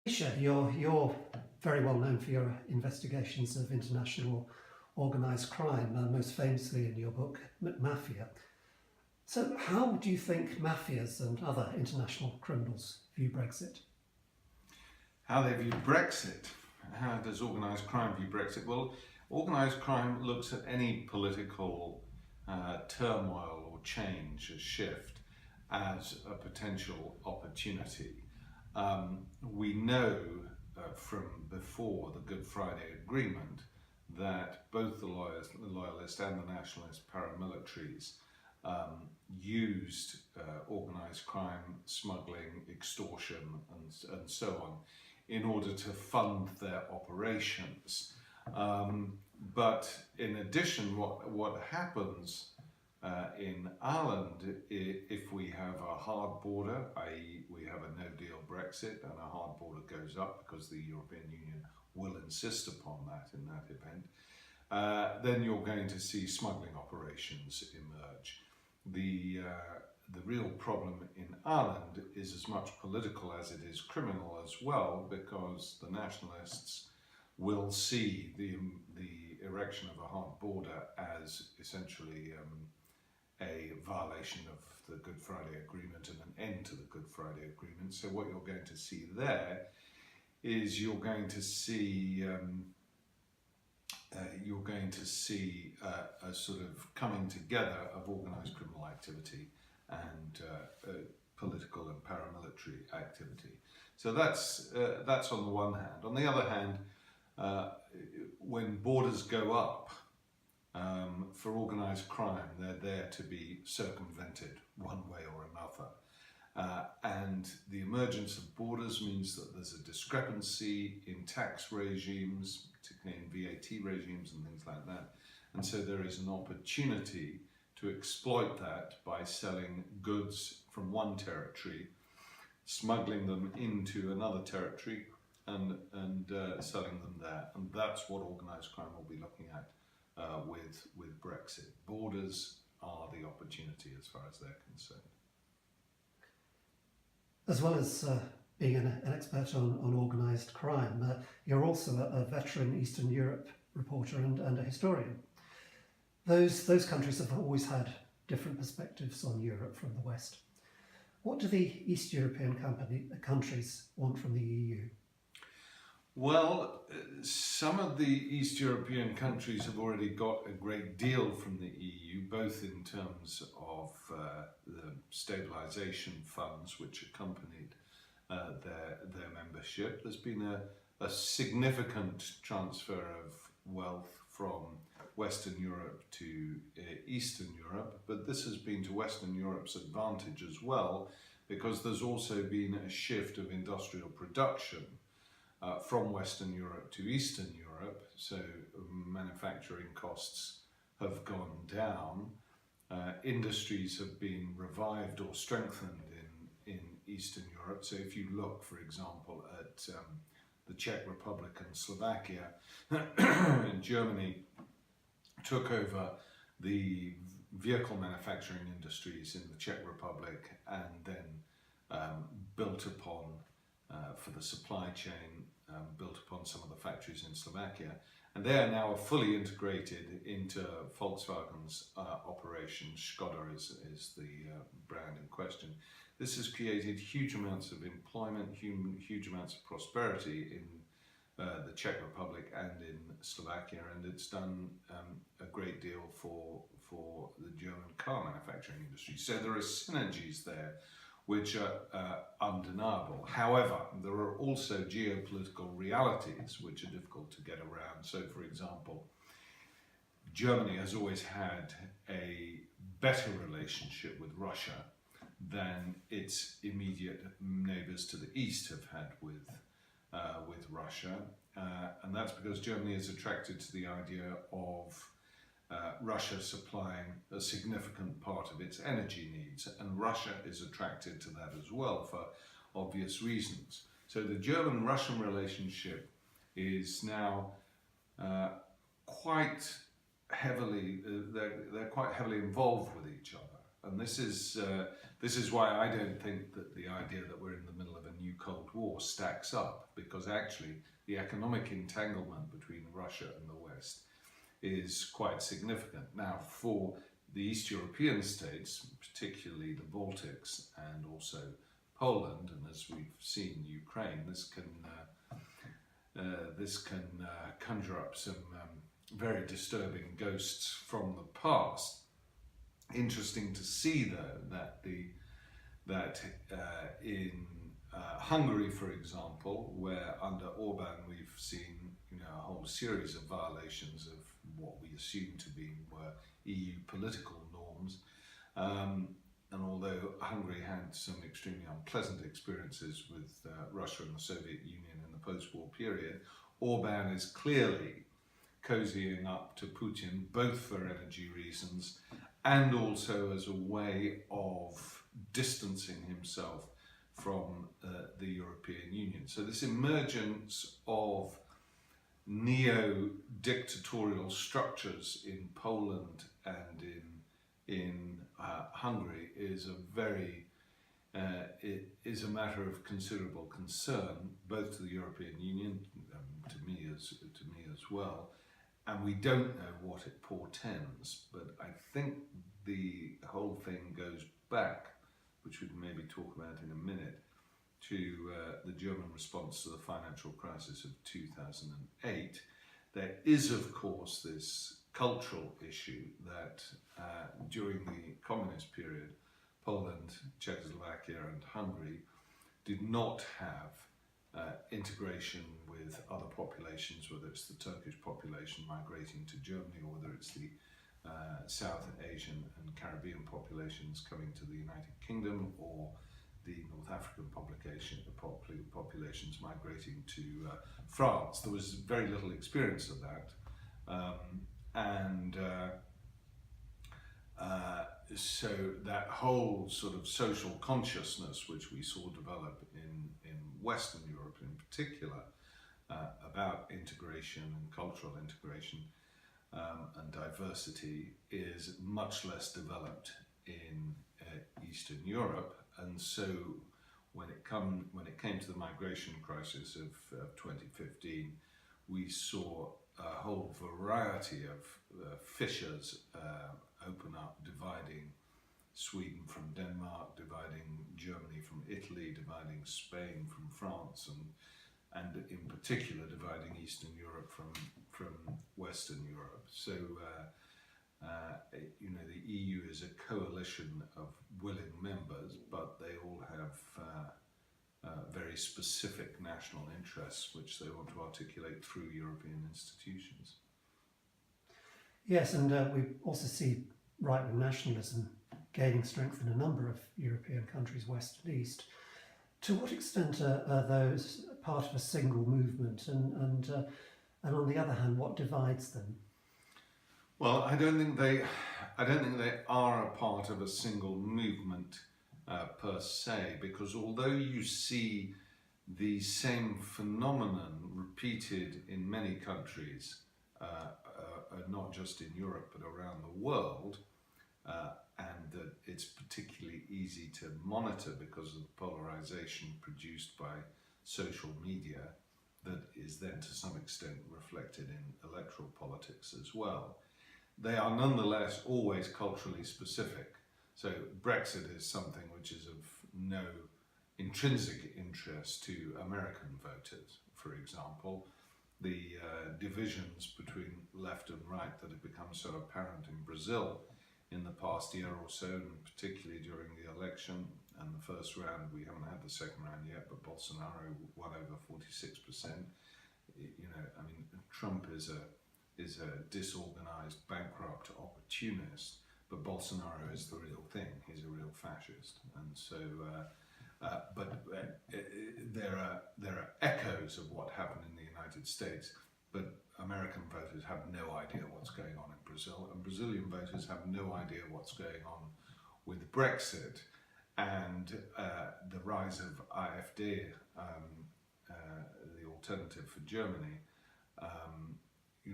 Misha, you're very well known for your investigations of international organised crime, most famously in your book, McMafia. So how do you think mafias and other international criminals view Brexit? How they view Brexit? How does organised crime view Brexit? Well, organised crime looks at any political turmoil or change, a shift, as a potential opportunity. We know from before the Good Friday Agreement that both the Loyalist and the Nationalist paramilitaries used organised crime, smuggling, extortion and so on in order to fund their operations. But in addition, what happens in Ireland, if we have a hard border, i.e. we have a no-deal Brexit and a hard border goes up because the European Union will insist upon that in that event, then you're going to see smuggling operations emerge. The real problem in Ireland is as much political as it is criminal as well, because the nationalists will see the erection of a hard border as essentially a violation of the Good Friday Agreement and an end to the Good Friday Agreement. So what you're going to see there is you're going to see a sort of coming together of organised criminal activity and political and paramilitary activity. So that's on the one hand. On the other hand, when borders go up, for organised crime, they're there to be circumvented one way or another. And the emergence of borders means that there's a discrepancy in tax regimes, particularly in VAT regimes and things like that. And so there is an opportunity to exploit that by selling goods from one territory, smuggling them into another territory and selling them there. And that's what organised crime will be looking at with Brexit. Borders are the opportunity as far as they're concerned. As well as being an expert on organised crime, you're also a veteran Eastern Europe reporter and a historian. Those countries have always had different perspectives on Europe from the West. What do the East European countries want from the EU? Well, some of the East European countries have already got a great deal from the EU, both in terms of the stabilisation funds which accompanied their membership. There's been a significant transfer of wealth from Western Europe to Eastern Europe, but this has been to Western Europe's advantage as well, because there's also been a shift of industrial production from Western Europe to Eastern Europe, so manufacturing costs have gone down. Industries have been revived or strengthened in Eastern Europe. So if you look, for example, at the Czech Republic and Slovakia, Germany took over the vehicle manufacturing industries in the Czech Republic and then built upon for the supply chain, built upon some of the factories in Slovakia, and they are now fully integrated into Volkswagen's operation. Skoda is the brand in question. This has created huge amounts of employment, huge amounts of prosperity in the Czech Republic and in Slovakia, and it's done a great deal for the German car manufacturing industry. So there are synergies there which are undeniable. However, there are also geopolitical realities which are difficult to get around. So, for example, Germany has always had a better relationship with Russia than its immediate neighbours to the east have had with Russia, and that's because Germany is attracted to the idea of Russia supplying a significant part of its energy needs, and Russia is attracted to that as well for obvious reasons. So the German-Russian relationship is now quite heavily, they're quite heavily involved with each other. and this is why I don't think that the idea that we're in the middle of a new Cold War stacks up, because actually the economic entanglement between Russia and the West is quite significant. Now, for the East European states, particularly the Baltics and also Poland, and as we've seen Ukraine, this can conjure up some very disturbing ghosts from the past. Interesting to see, though, that in Hungary, for example, where under Orban we've seen a whole series of violations of what we assume to be were EU political norms, and although Hungary had some extremely unpleasant experiences with Russia and the Soviet Union in the post-war period, Orban is clearly cozying up to Putin, both for energy reasons and also as a way of distancing himself from the European Union. So this emergence of neo-dictatorial structures in Poland and in Hungary is a matter of considerable concern, both to the European Union, to me as well. And we don't know what it portends, but I think the whole thing goes back, which we'd maybe talk about in a minute, to the German response to the financial crisis of 2008. There is, of course, this cultural issue that during the communist period, Poland, Czechoslovakia and Hungary did not have integration with other populations, whether it's the Turkish population migrating to Germany or whether it's the South Asian and Caribbean populations coming to the United Kingdom, or the North African populations migrating to France. There was very little experience of that, so that whole sort of social consciousness which we saw develop in Western Europe in particular, about integration and cultural integration and diversity, is much less developed in Eastern Europe. And so when it came to the migration crisis of 2015, we saw a whole variety of fissures open up, dividing Sweden from Denmark, dividing Germany from Italy, dividing Spain from France, and in particular dividing Eastern Europe from Western Europe. So the EU is a coalition of willing members, but they all have very specific national interests which they want to articulate through European institutions. Yes, and we also see right-wing nationalism gaining strength in a number of European countries, West and East. To what extent are those part of a single movement, and on the other hand, what divides them? Well, I don't think they are a part of a single movement per se, because although you see the same phenomenon repeated in many countries, not just in Europe but around the world, and that it's particularly easy to monitor because of the polarization produced by social media that is then to some extent reflected in electoral politics as well. They are nonetheless always culturally specific. So Brexit is something which is of no intrinsic interest to American voters, for example. The divisions between left and right that have become so apparent in Brazil in the past year or so, and particularly during the election and the first round. We haven't had the second round yet, but Bolsonaro won over 46%. Trump is a disorganized, bankrupt opportunist, but Bolsonaro is the real thing. He's a real fascist, and so. There are echoes of what happened in the United States, but American voters have no idea what's going on in Brazil, and Brazilian voters have no idea what's going on with Brexit and the rise of AfD, the alternative for Germany.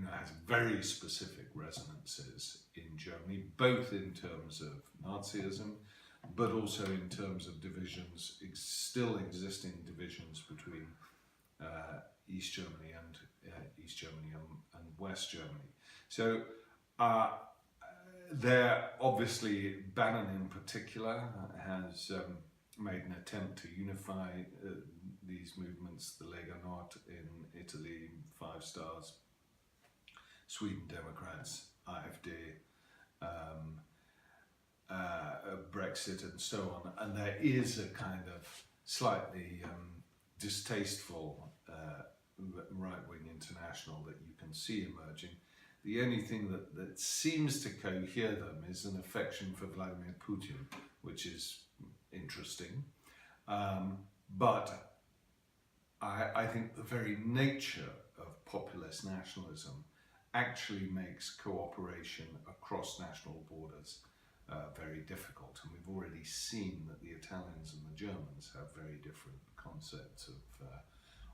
has very specific resonances in Germany, both in terms of Nazism, but also in terms of divisions, still existing divisions between East Germany and West Germany. So there, obviously, Bannon in particular has made an attempt to unify these movements, the Lega Nord in Italy, Five Stars, Sweden Democrats, AfD, Brexit and so on. And there is a kind of slightly distasteful right-wing international that you can see emerging. The only thing that seems to cohere them is an affection for Vladimir Putin, which is interesting. But I think the very nature of populist nationalism actually makes cooperation across national borders very difficult. And we've already seen that the Italians and the Germans have very different concepts of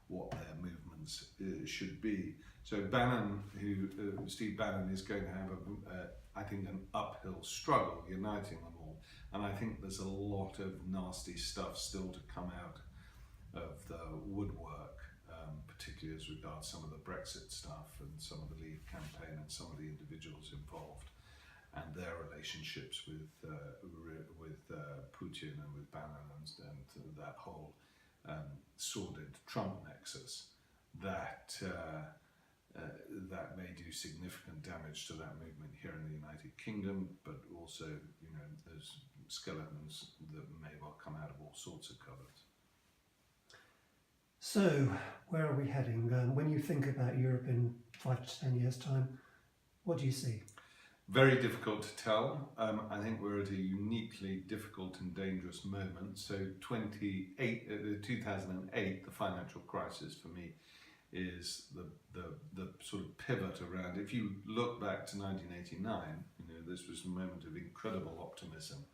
what their movements should be. So Bannon, Steve Bannon, is going to have, I think, an uphill struggle uniting them all. And I think there's a lot of nasty stuff still to come out of the woodwork, particularly as regards some of the Brexit stuff and some of the Leave campaign and some of the individuals involved and their relationships with Putin and with Bannon and that whole sordid Trump nexus that may do significant damage to that movement here in the United Kingdom, but also, there's skeletons that may well come out of all sorts of cupboards. So, where are we heading? When you think about Europe in 5 to 10 years' time, what do you see? Very difficult to tell. I think we're at a uniquely difficult and dangerous moment. So 2008, the financial crisis for me, is the sort of pivot around. If you look back to 1989, this was a moment of incredible optimism,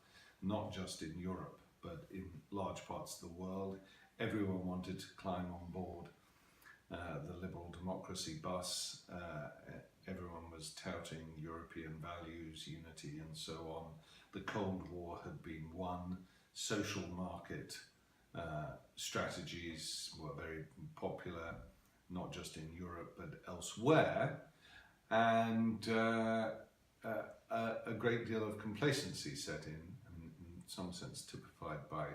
not just in Europe, but in large parts of the world. Everyone wanted to climb on board the liberal democracy bus. Everyone was touting European values, unity, and so on. The Cold War had been won. Social market strategies were very popular, not just in Europe, but elsewhere. And a great deal of complacency set in some sense typified by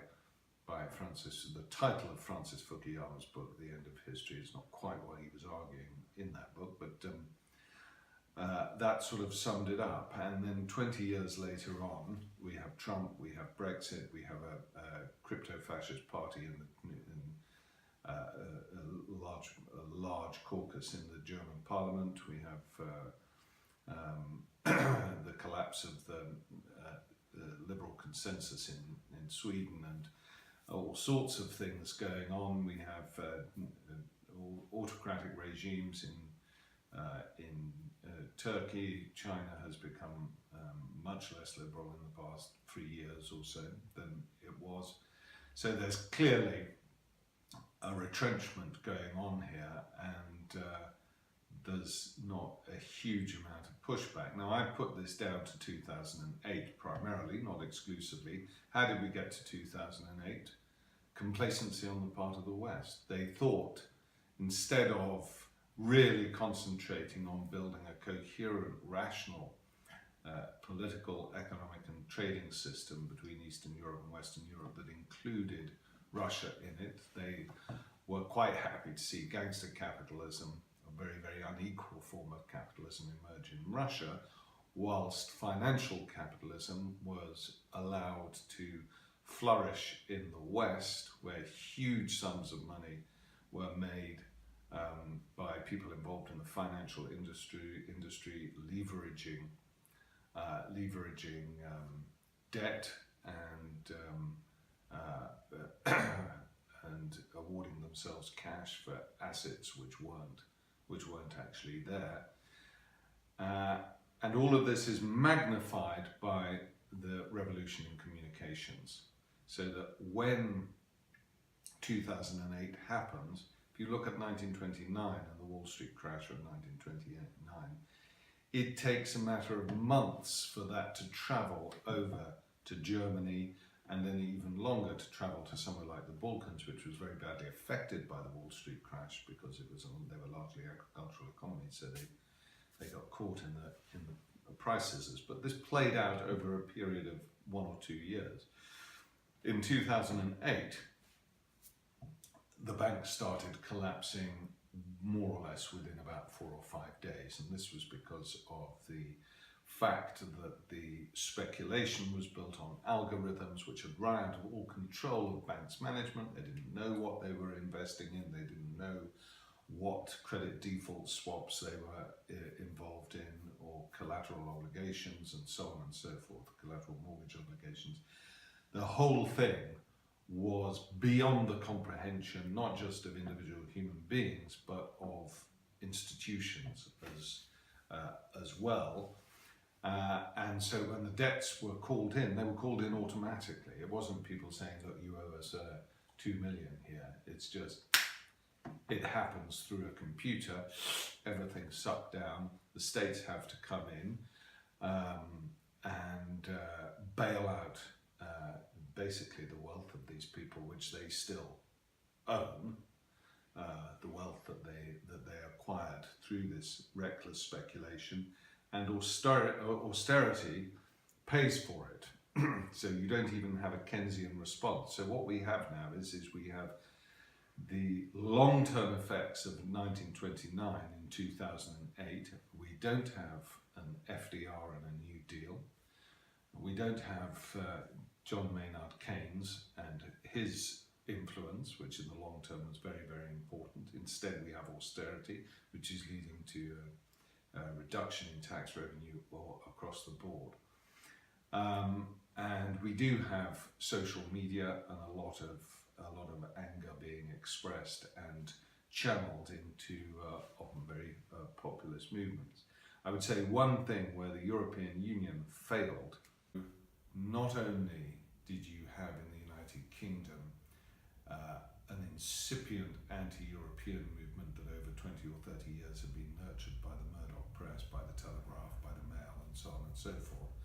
Francis. The title of Francis Fukuyama's book, The End of History, is not quite what he was arguing in that book, but that sort of summed it up. And then 20 years later on, we have Trump, we have Brexit, we have a crypto-fascist party in a large caucus in the German parliament. We have the collapse of the liberal consensus in Sweden, and all sorts of things going on. We have autocratic regimes in Turkey. China has become much less liberal in the past 3 years or so than it was. So there's clearly a retrenchment going on here, and there's not a huge amount of pushback. Now, I put this down to 2008 primarily, not exclusively. How did we get to 2008? Complacency on the part of the West. They thought, instead of really concentrating on building a coherent, rational political, economic and trading system between Eastern Europe and Western Europe that included Russia in it, they were quite happy to see gangster capitalism, a very, very unequal form of capitalism, emerge in Russia, whilst financial capitalism was allowed to flourish in the West, where huge sums of money were made by people involved in the financial industry leveraging debt and awarding themselves cash for assets which weren't actually there. And all of this is magnified by the revolution in communications, so that when 2008 happens, you look at 1929 and the Wall Street crash of 1929, it takes a matter of months for that to travel over to Germany, and then even longer to travel to somewhere like the Balkans, which was very badly affected by the Wall Street crash because they were largely agricultural economies, so they got caught in the price scissors. But this played out over a period of 1 or 2 years. In 2008, the banks started collapsing more or less within about 4 or 5 days, and this was because of the fact that the speculation was built on algorithms which had run out of all control of banks' management. They didn't know what they were investing in, they didn't know what credit default swaps they were involved in, or collateral obligations and so on and so forth, collateral mortgage obligations. The whole thing was beyond the comprehension, not just of individual human beings, but of institutions as well. And so when the debts were called in, they were called in automatically. It wasn't people saying, look, you owe us 2 million here. It's just, it happens through a computer, everything's sucked down, the states have to come in and bail out basically the wealth of these people, which they still own, the wealth that they acquired through this reckless speculation. And austerity pays for it. So you don't even have a Keynesian response. So what we have now is we have the long-term effects of 1929 in 2008. We don't have an FDR and a New Deal. We don't have John Maynard Keynes and his influence, which in the long term was very, very important. Instead, we have austerity, which is leading to reduction in tax revenue across the board. And we do have social media and a lot of anger being expressed and channeled into often very populist movements. I would say one thing where the European Union failed, not only did you have in the United Kingdom an incipient anti-European movement that over 20 or 30 years had been nurtured by the Murdoch press, by the Telegraph, by the Mail, and so on and so forth.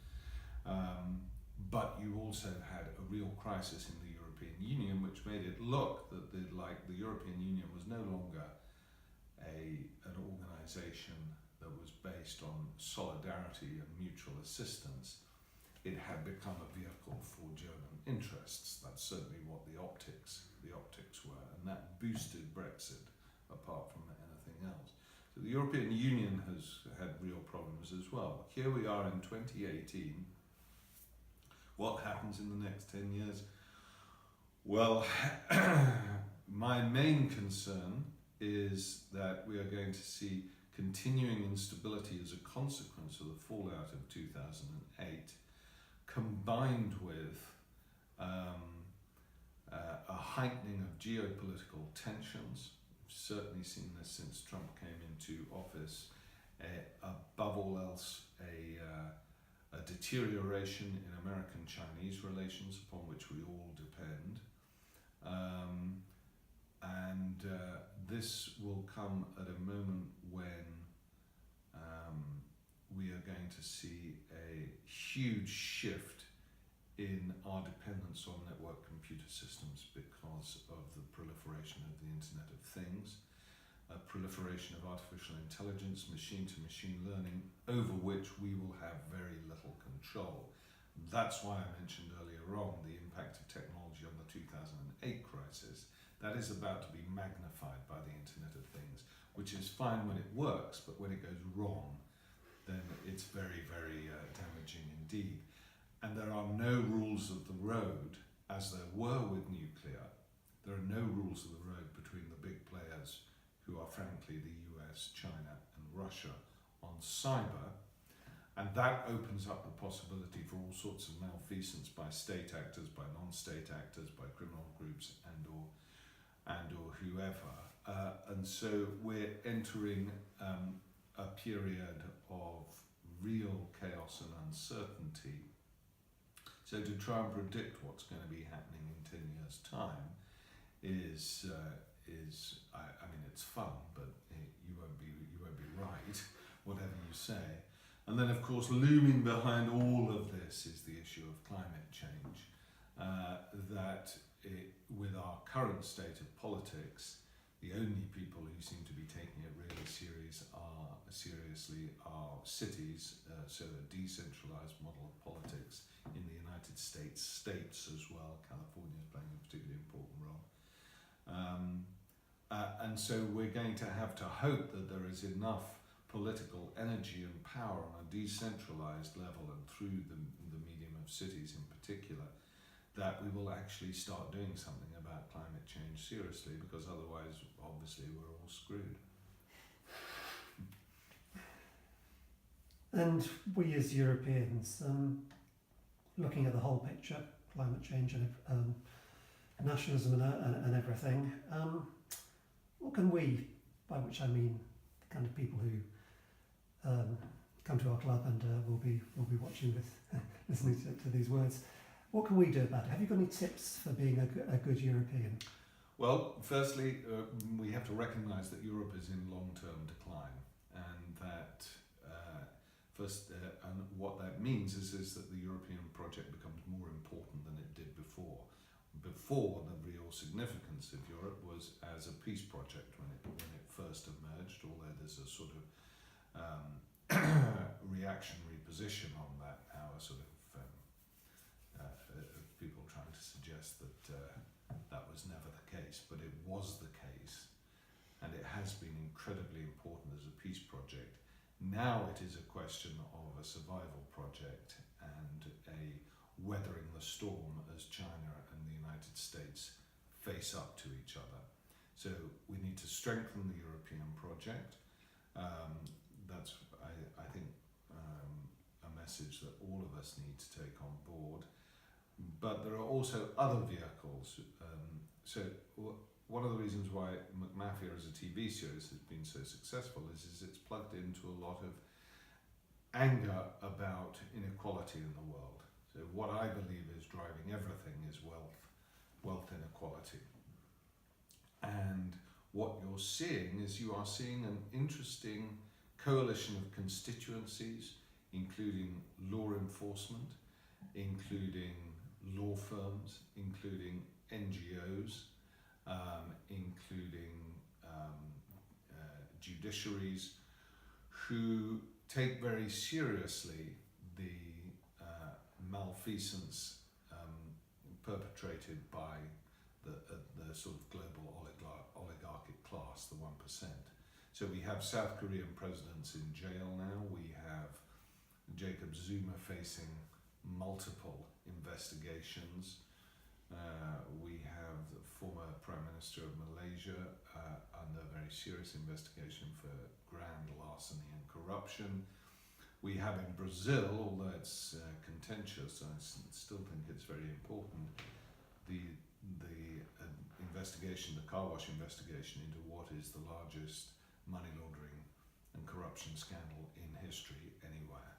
But you also had a real crisis in the European Union, which made it look that the European Union was no longer an organisation that was based on solidarity and mutual assistance. It had become a vehicle for German interests. That's certainly what the optics were, and that boosted Brexit apart from anything else. So the European Union has had real problems as well. Here we are in 2018. What happens in the next 10 years? Well, my main concern is that we are going to see continuing instability as a consequence of the fallout of 2008, combined with a heightening of geopolitical tensions. We've certainly seen this since Trump came into office. Above all else, a deterioration in American-Chinese relations, upon which we all depend. And this will come at a moment when we are going to see a huge shift in our dependence on network computer systems because of the proliferation of the Internet of Things, a proliferation of artificial intelligence, machine-to-machine learning, over which we will have very little control. That's why I mentioned earlier on the impact of technology on the 2008 crisis. That is about to be magnified by the Internet of Things, which is fine when it works, but when it goes wrong, then it's very, very damaging indeed. And there are no rules of the road, as there were with nuclear. There are no rules of the road between the big players, who are frankly the US, China and Russia, on cyber. And that opens up the possibility for all sorts of malfeasance by state actors, by non-state actors, by criminal groups and or whoever. And so we're entering a period of real chaos and uncertainty. So to try and predict what's going to be happening in 10 years' time is is, I mean, it's fun, but you won't be right, whatever you say. And then, of course, looming behind all of this is the issue of climate change. With our current state of politics, the only people who seem to be taking it really seriously are cities, so a decentralized model of politics in the United States as well. California is playing a particularly important role. And so we're going to have to hope that there is enough political energy and power on a decentralized level and through the medium of cities in particular, that we will actually start doing something about climate change seriously, because otherwise, obviously, we're all screwed. And we as Europeans, looking at the whole picture, climate change and nationalism and everything, what can we, by which I mean the kind of people who come to our club and will be watching this, listening to these words, what can we do about it? Have you got any tips for being a good European? Well, firstly, we have to recognise that Europe is in long-term decline, and that and what that means is that the European project becomes more important than it did before. Before, the real significance of Europe was as a peace project when it first emerged, although there's a sort of reactionary position on that now, a sort of people trying to suggest that that was never the case, but it was the case, and it has been incredibly important as a peace project. Now it is a question of a survival project and a weathering the storm as China and the United States face up to each other. So we need to strengthen the European project. That's, I think, a message that all of us need to take on board. But there are also other vehicles. One of the reasons why McMafia as a TV series has been so successful is it's plugged into a lot of anger about inequality in the world. So what I believe is driving everything is wealth inequality. And what you're seeing is you are seeing an interesting coalition of constituencies, including law enforcement, including law firms, including NGOs, including judiciaries, who take very seriously the malfeasance perpetrated by the sort of global oligarchic class, the 1%. So we have South Korean presidents in jail now. We have Jacob Zuma facing multiple investigations. We have the former Prime Minister of Malaysia under very serious investigation for grand larceny and corruption. We have in Brazil, although it's contentious, I still think it's very important, the investigation, the car wash investigation into what is the largest money laundering and corruption scandal in history anywhere.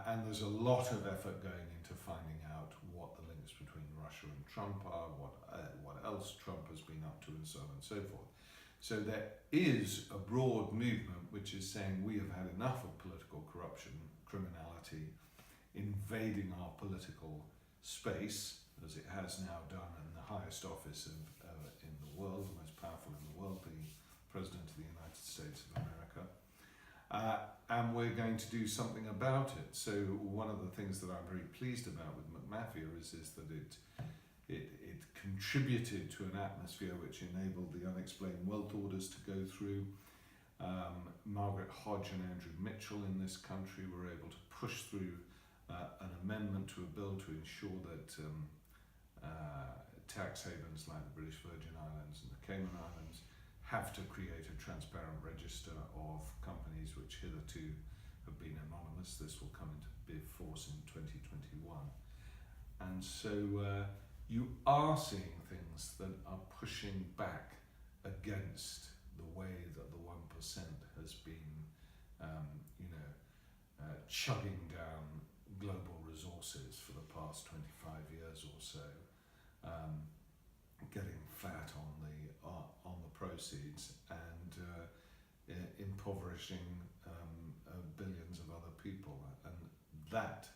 And there's a lot of effort going into finding out what the links between Russia and Trump are, what else Trump has been up to, and so on and so forth. So there is a broad movement which is saying we have had enough of political corruption, criminality, invading our political space, as it has now done in the highest office in the world, the most powerful in the world, the President of the United States of America. And we're going to do something about it. So one of the things that I'm very pleased about with McMafia is that it contributed to an atmosphere which enabled the unexplained wealth orders to go through. Margaret Hodge and Andrew Mitchell in this country were able to push through an amendment to a bill to ensure that tax havens like the British Virgin Islands and the Cayman Islands have to create a transparent register of companies which hitherto have been anonymous. This will come into force in 2021. And so you are seeing things that are pushing back against the way that the 1% has been, chugging down global resources for the past 25 years or so, getting fat on proceeds and impoverishing billions of other people. And that,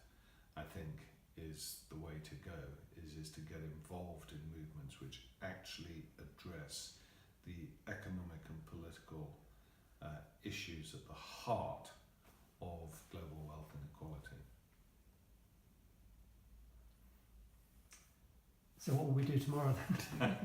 I think, is the way to go, is to get involved in movements which actually address the economic and political issues at the heart of global wealth inequality. So what will we do tomorrow then?